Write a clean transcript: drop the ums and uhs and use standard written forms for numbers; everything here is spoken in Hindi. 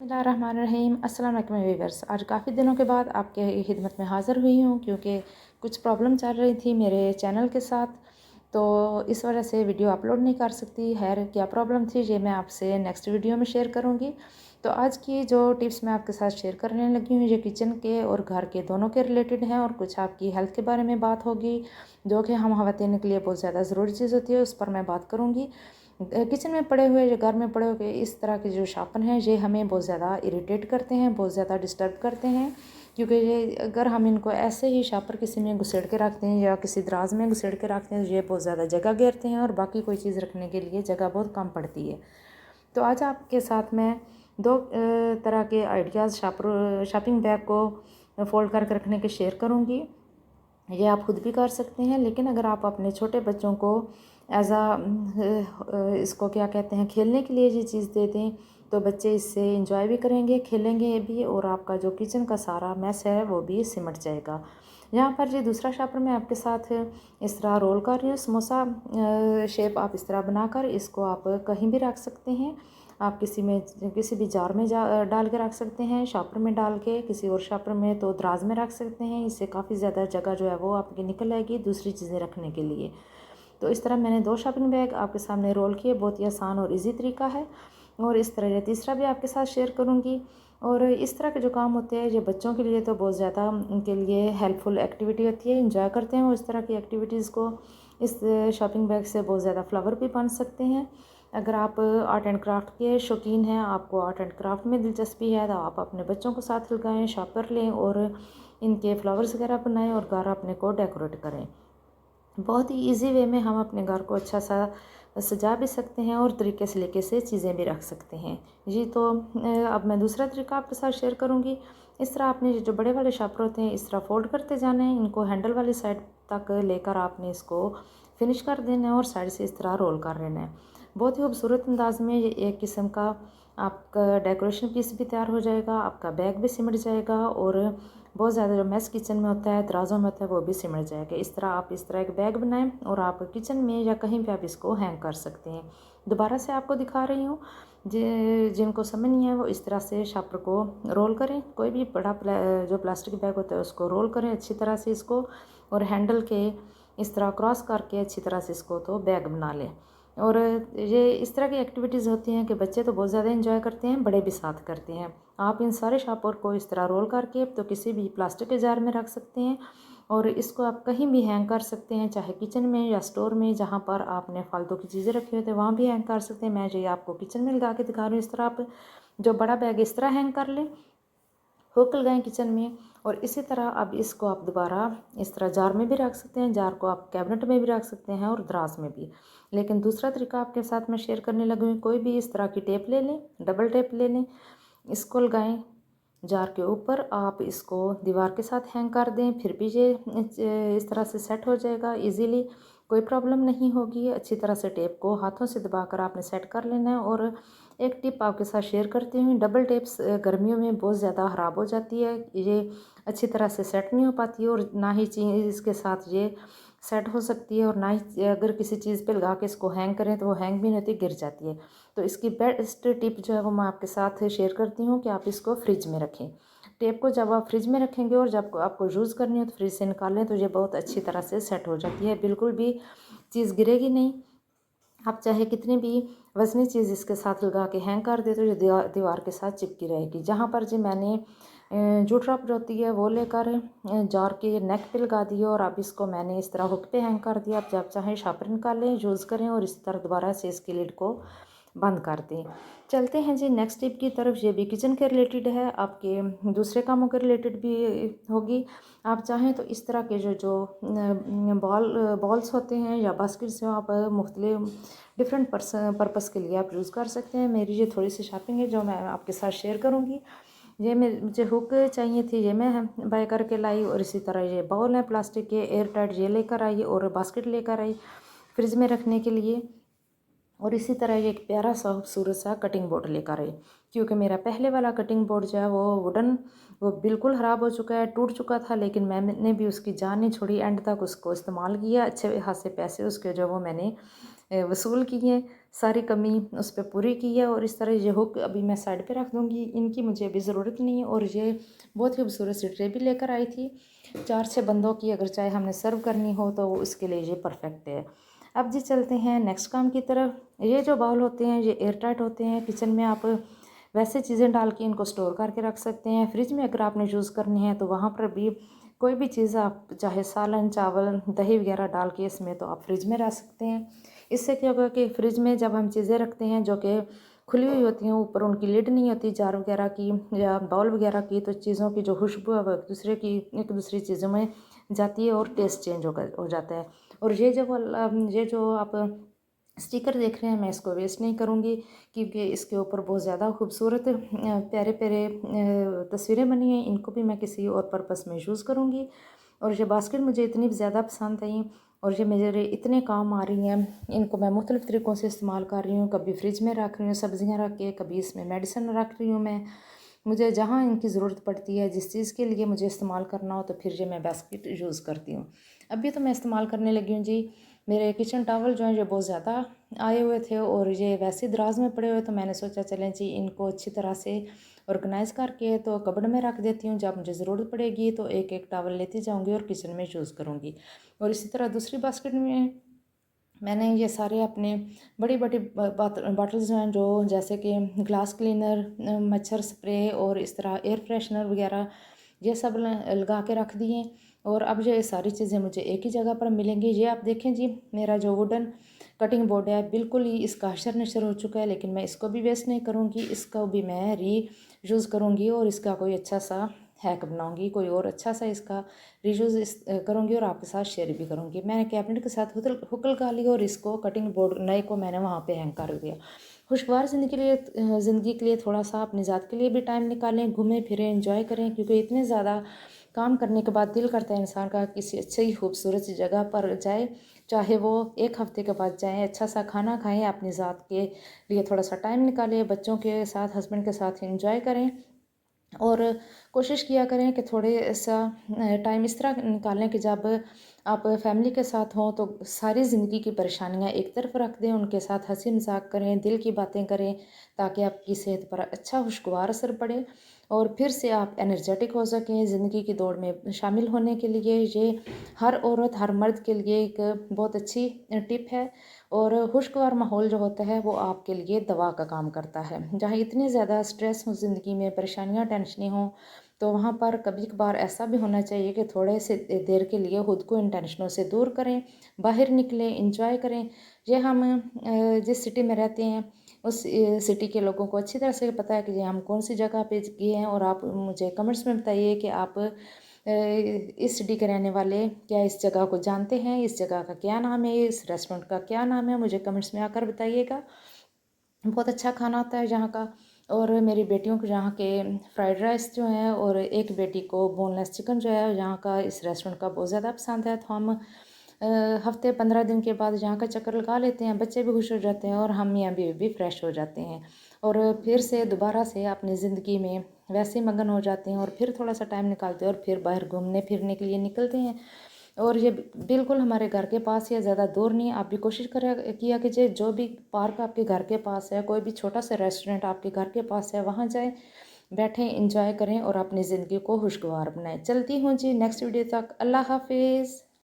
बिस्मिल्लाहिर्रहमानिर्रहीम। अस्सलाम वालेकुम व्यूअर्स। आज काफ़ी दिनों के बाद आपके खिदमत में हाज़िर हुई हूँ क्योंकि कुछ प्रॉब्लम चल रही थी मेरे चैनल के साथ, तो इस वजह से वीडियो अपलोड नहीं कर सकती। खैर क्या प्रॉब्लम थी ये मैं आपसे नेक्स्ट वीडियो में शेयर करूँगी। तो आज की जो टिप्स मैं आपके साथ शेयर करने लगी हूँ ये किचन के और घर के दोनों के रिलेटेड हैं और कुछ आपकी हेल्थ के बारे में बात होगी जो कि हम ख़वातीन के लिए बहुत ज़्यादा ज़रूरी चीज़ होती है, उस पर मैं बात करूँगी। किचन में पड़े हुए या घर में पड़े हुए इस तरह के जो शार्पन हैं ये हमें बहुत ज़्यादा इरिटेट करते हैं, बहुत ज़्यादा डिस्टर्ब करते हैं, क्योंकि ये अगर हम इनको ऐसे ही शार्पर किसी में घुसेड़ के रखते हैं या किसी दराज में घुसेड़ के रखते हैं तो ये बहुत ज़्यादा जगह घेरते हैं और बाकी कोई चीज़ रखने के लिए जगह बहुत कम पड़ती है। तो आज आपके साथ मैं दो तरह के आइडियाज़ शॉपिंग बैग को फोल्ड करके रखने के शेयर करूँगी। ये आप खुद भी कर सकते हैं, लेकिन अगर आप अपने छोटे बच्चों को एज इसको क्या कहते हैं खेलने के लिए ये चीज़ दे दें तो बच्चे इससे इंजॉय भी करेंगे, खेलेंगे भी और आपका जो किचन का सारा मैस है वो भी सिमट जाएगा। यहाँ पर ये दूसरा शापर मैं आपके साथ इस तरह रोल कर रही हूँ। समोसा शेप आप इस तरह बनाकर इसको आप कहीं भी रख सकते हैं। आप किसी भी जार में डाल के रख सकते हैं, शॉपर में डाल के, किसी और शॉपर में तो दराज में रख सकते हैं। इससे काफ़ी ज़्यादा जगह जो है वो आपकी निकल आएगी दूसरी चीज़ें रखने के लिए। तो इस तरह मैंने 2 शॉपिंग बैग आपके सामने रोल किए, बहुत ही आसान और इजी तरीका है। और इस तरह तीसरा भी आपके साथ शेयर करूँगी। और इस तरह के जो काम होते हैं ये बच्चों के लिए तो बहुत ज़्यादा उनके लिए हेल्पफुल एक्टिविटी होती है, इंजॉय करते हैं वो इस तरह की एक्टिविटीज़ को। इस शॉपिंग बैग से बहुत ज़्यादा फ्लावर भी बन सकते हैं। अगर आप आर्ट एंड क्राफ्ट के शौकीन हैं, आपको आर्ट एंड क्राफ्ट में दिलचस्पी है, तो आप अपने बच्चों को साथ लगाएं, शॉपर लें और इनके फ्लावर्स वगैरह बनाएं और घर अपने को डेकोरेट करें। बहुत ही इजी वे में हम अपने घर को अच्छा सा सजा भी सकते हैं और तरीके से चीज़ें भी रख सकते हैं जी। तो अब मैं दूसरा तरीका आपके साथ शेयर करूँगी। इस तरह आपने जो बड़े वाले शापर होते हैं इस तरह फोल्ड करते जाना है, इनको हैंडल वाली साइड तक लेकर आपने इसको फिनिश कर देना है और साइड से इस तरह रोल कर लेना है। बहुत ही खूबसूरत अंदाज में ये एक किस्म का आपका डेकोरेशन पीस भी तैयार हो जाएगा, आपका बैग भी सिमट जाएगा और बहुत ज़्यादा जो मैस किचन में होता है, दराजों में होता है, वो भी सिमट जाएगा। इस तरह आप इस तरह एक बैग बनाएं और आप किचन में या कहीं पे आप इसको हैंग कर सकते हैं। दोबारा से आपको दिखा रही हूँ, जिनको समझ नहीं है वो इस तरह से शापर को रोल करें। कोई भी बड़ा जो प्लास्टिक बैग होता है उसको रोल करें अच्छी तरह से इसको, और हैंडल के इस तरह क्रॉस करके अच्छी तरह से इसको तो बैग बना लें। और ये इस तरह की एक्टिविटीज़ होती हैं कि बच्चे तो बहुत ज़्यादा एंजॉय करते हैं, बड़े भी साथ करते हैं। आप इन सारे शापर को इस तरह रोल करके तो किसी भी प्लास्टिक के जार में रख सकते हैं और इसको आप कहीं भी हैंग कर सकते हैं, चाहे किचन में या स्टोर में, जहाँ पर आपने फालतू की चीज़ें रखी होती है वहाँ भी हैंग कर सकते हैं। मैं ये आपको किचन में लगा के दिखा रही हूँ। इस तरह आप जो बड़ा बैग इस तरह हैंग कर लें, हुक लगाएं किचन में, और इसी तरह अब इसको आप दोबारा इस तरह जार में भी रख सकते हैं। जार को आप कैबिनेट में भी रख सकते हैं और दराज में भी। लेकिन दूसरा तरीका आपके साथ मैं शेयर करने लगी हूँ। कोई भी इस तरह की टेप ले लें, डबल टेप ले लें, इसको लगाएं जार के ऊपर, आप इसको दीवार के साथ हैंग कर दें, फिर भी ये इस तरह से सेट हो जाएगा इजीली, कोई प्रॉब्लम नहीं होगी। अच्छी तरह से टेप को हाथों से दबाकर आपने सेट कर लेना है। और एक टिप आपके साथ शेयर करती हूँ, डबल टेप्स गर्मियों में बहुत ज़्यादा ख़राब हो जाती है, ये अच्छी तरह से सेट नहीं हो पाती है और ना ही चीज़ इसके साथ ये सेट हो सकती है, और ना ही अगर किसी चीज़ पे लगा के इसको हैंग करें तो वो हैंग भी नहीं होती, गिर जाती है। तो इसकी बेस्ट टिप जो है वो मैं आपके साथ शेयर करती हूँ कि आप इसको फ्रिज में रखें। टेप को जब आप फ्रिज में रखेंगे और जब आपको यूज़ करनी हो तो फ्रिज से निकालें तो ये बहुत अच्छी तरह से सेट हो जाती है, बिल्कुल भी चीज़ गिरेगी नहीं। आप चाहे कितनी भी वज़नी चीज़ इसके साथ लगा के हैंग कर दे तो ये दीवार के साथ चिपकी रहेगी। जहाँ पर जी मैंने जो ड्रॉप होती है वो लेकर जार के नेक पे लगा दी और अब इसको मैंने इस तरह हुक पे हैंग कर दिया। आप जब चाहें शापर निकालें, यूज़ करें और इस तरह दोबारा से इसकी लिड को बंद कर दें। चलते हैं जी नेक्स्ट टिप की तरफ। ये भी किचन के रिलेटेड है, आपके दूसरे कामों के रिलेटेड भी होगी। आप चाहें तो इस तरह के जो बॉल्स होते हैं या बास्केट्स जो आप मुख्तलिफ डिफरेंट पर्पस के लिए आप यूज़ कर सकते हैं। मेरी ये थोड़ी सी शॉपिंग है जो मैं आपके साथ शेयर करूँगी। ये मुझे हुक चाहिए थी, ये मैं बाय करके लाई, और इसी तरह ये बाउल है प्लास्टिक के एयर टाइट, ये लेकर आई, और बास्केट लेकर आई फ्रिज में रखने के लिए। और इसी तरह ये एक प्यारा सा खूबसूरत सा कटिंग बोर्ड लेकर आई, क्योंकि मेरा पहले वाला कटिंग बोर्ड जो है वो वुडन, वो बिल्कुल ख़राब हो चुका है, टूट चुका था, लेकिन मैंने भी उसकी जान नहीं छोड़ी, एंड तक उसको इस्तेमाल किया। अच्छे खासे पैसे उसके जो वो मैंने वसूल किए। सारी कमी उस पे पूरी की है। और इस तरह ये हुक अभी मैं साइड पे रख दूँगी, इनकी मुझे अभी ज़रूरत नहीं है। और ये बहुत ही खूबसूरत सी ट्रे भी लेकर आई थी, 4-6 बंदों की अगर चाय हमने सर्व करनी हो तो उसके लिए ये परफेक्ट है। अब जी चलते हैं नेक्स्ट काम की तरफ। ये जो बाउल होते हैं ये एयर टाइट होते हैं, किचन में आप वैसे चीज़ें डाल के इनको स्टोर करके रख सकते हैं। फ्रिज में अगर आपने यूज़ करनी है तो वहाँ पर भी कोई भी चीज़ आप चाहे सालन, चावल, दही वगैरह डाल के इसमें तो आप फ्रिज में रख सकते हैं। इससे क्या होगा कि फ्रिज में जब हम चीज़ें रखते हैं जो कि खुली हुई होती हैं, ऊपर उनकी लिड नहीं होती जार वगैरह की या बाउल वगैरह की, तो चीज़ों की जो खुशबू है वो एक दूसरी चीज़ों में जाती है और टेस्ट चेंज हो जाता है। और ये जो आप स्टिकर देख रहे हैं मैं इसको वेस्ट नहीं करूँगी, क्योंकि इसके ऊपर बहुत ज़्यादा खूबसूरत प्यारे प्यारे तस्वीरें बनी हैं। इनको भी मैं किसी और पर्पस में यूज़ करूँगी। और ये बास्केट मुझे इतनी ज़्यादा पसंद आई और ये मेरे इतने काम आ रही हैं, इनको मैं मुख्तलिफ़ तरीक़ों से इस्तेमाल कर रही हूँ। कभी फ्रिज में रख रही हूँ सब्ज़ियाँ रख के, कभी इसमें मेडिसिन रख रही हूँ मैं। मुझे जहाँ इनकी ज़रूरत पड़ती है, जिस चीज़ के लिए मुझे इस्तेमाल करना हो, तो फिर ये मैं बास्केट यूज़ करती हूँ। अभी तो मैं इस्तेमाल करने लगी हूँ जी। मेरे किचन टॉवल जो हैं ये बहुत ज़्यादा आए हुए थे और ये वैसे दराज में पड़े हुए, तो मैंने सोचा चलें जी इनको अच्छी तरह से ऑर्गेनाइज़ करके तो कबर्ड में रख देती हूँ। जब मुझे ज़रूरत पड़ेगी तो एक एक टॉवल लेती जाऊँगी और किचन में यूज़ करूँगी। और इसी तरह दूसरी बास्केट में मैंने ये सारे अपने बड़ी बड़ी बॉटल्स जो हैं, जो जैसे कि ग्लास क्लीनर, मच्छर स्प्रे और इस तरह एयर फ्रेशनर वगैरह, ये सब लगा के रख दिए। और अब ये सारी चीज़ें मुझे एक ही जगह पर मिलेंगी। ये आप देखें जी, मेरा जो वुडन कटिंग बोर्ड है बिल्कुल ही इसका हशर नशर हो चुका है, लेकिन मैं इसको भी वेस्ट नहीं करूँगी, इसको भी मैं यूज़ करूँगी और इसका कोई अच्छा सा हैक बनाऊँगी, कोई और अच्छा सा इसका रीयूज़ करूँगी और आपके साथ शेयर भी करूँगी। मैंने कैबिनेट के साथ हुक लगा ली और इसको कटिंग बोर्ड नए को मैंने वहाँ पे हैंग कर दिया। खुशगवार ज़िंदगी के लिए थोड़ा सा अपनी ज़ात के लिए भी टाइम निकालें, घूमें फिरें, एंजॉय करें, क्योंकि इतने ज़्यादा काम करने के बाद दिल करता है इंसान का किसी अच्छी खूबसूरत सी जगह पर जाए, चाहे वो एक हफ़्ते के बाद जाएँ, अच्छा सा खाना खाएँ, अपनी ज़ात के लिए थोड़ा सा टाइम निकालें, बच्चों के साथ, हस्बैंड के साथ एंजॉय करें। और कोशिश किया करें कि थोड़े सा टाइम इस तरह निकालें कि जब आप फैमिली के साथ हों तो सारी ज़िंदगी की परेशानियां एक तरफ रख दें, उनके साथ हंसी मजाक करें, दिल की बातें करें, ताकि आपकी सेहत पर अच्छा खुशगवार असर पड़े और फिर से आप एनर्जेटिक हो सकें ज़िंदगी की दौड़ में शामिल होने के लिए। ये हर औरत, हर मर्द के लिए एक बहुत अच्छी टिप है। और खुशगवार माहौल जो होता है वो आपके लिए दवा का काम करता है। जहाँ इतनी ज़्यादा स्ट्रेस हो ज़िंदगी में, परेशानियाँ, टेंशनें हों, तो वहाँ पर कभी कभार ऐसा भी होना चाहिए कि थोड़े से देर के लिए खुद को इन टेंशनों से दूर करें, बाहर निकलें, इंजॉय करें। ये हम जिस सिटी में रहते हैं उस सिटी के लोगों को अच्छी तरह से पता है कि ये हम कौन सी जगह पे गए हैं। और आप मुझे कमेंट्स में बताइए कि आप इस सिटी के रहने वाले क्या इस जगह को जानते हैं, इस जगह का क्या नाम है, इस रेस्टोरेंट का क्या नाम है, मुझे कमेंट्स में आकर बताइएगा। बहुत अच्छा खाना होता है यहाँ का। और मेरी बेटियों को यहाँ के फ्राइड राइस जो है और एक बेटी को बोनलेस चिकन जो है यहाँ का इस रेस्टोरेंट का बहुत ज़्यादा पसंद है। तो हम हफ्ते 15 दिन के बाद यहाँ का चक्कर लगा लेते हैं, बच्चे भी खुश हो जाते हैं और हम मियाँ बीवी भी फ्रेश हो जाते हैं और फिर से दोबारा से अपनी ज़िंदगी में वैसे मगन हो जाते हैं और फिर थोड़ा सा टाइम निकालते हैं और फिर बाहर घूमने फिरने के लिए निकलते हैं। और ये बिल्कुल हमारे घर के पास ही है, ज़्यादा दूर नहीं है। आप भी कोशिश किया कि जो भी पार्क आपके घर के पास है, कोई भी छोटा सा रेस्टोरेंट आपके घर के पास है, वहाँ जाएं, बैठें, इंजॉय करें और अपनी ज़िंदगी को खुशगवार बनाएं। चलती हूँ जी नेक्स्ट वीडियो तक। अल्लाह हाफिज़।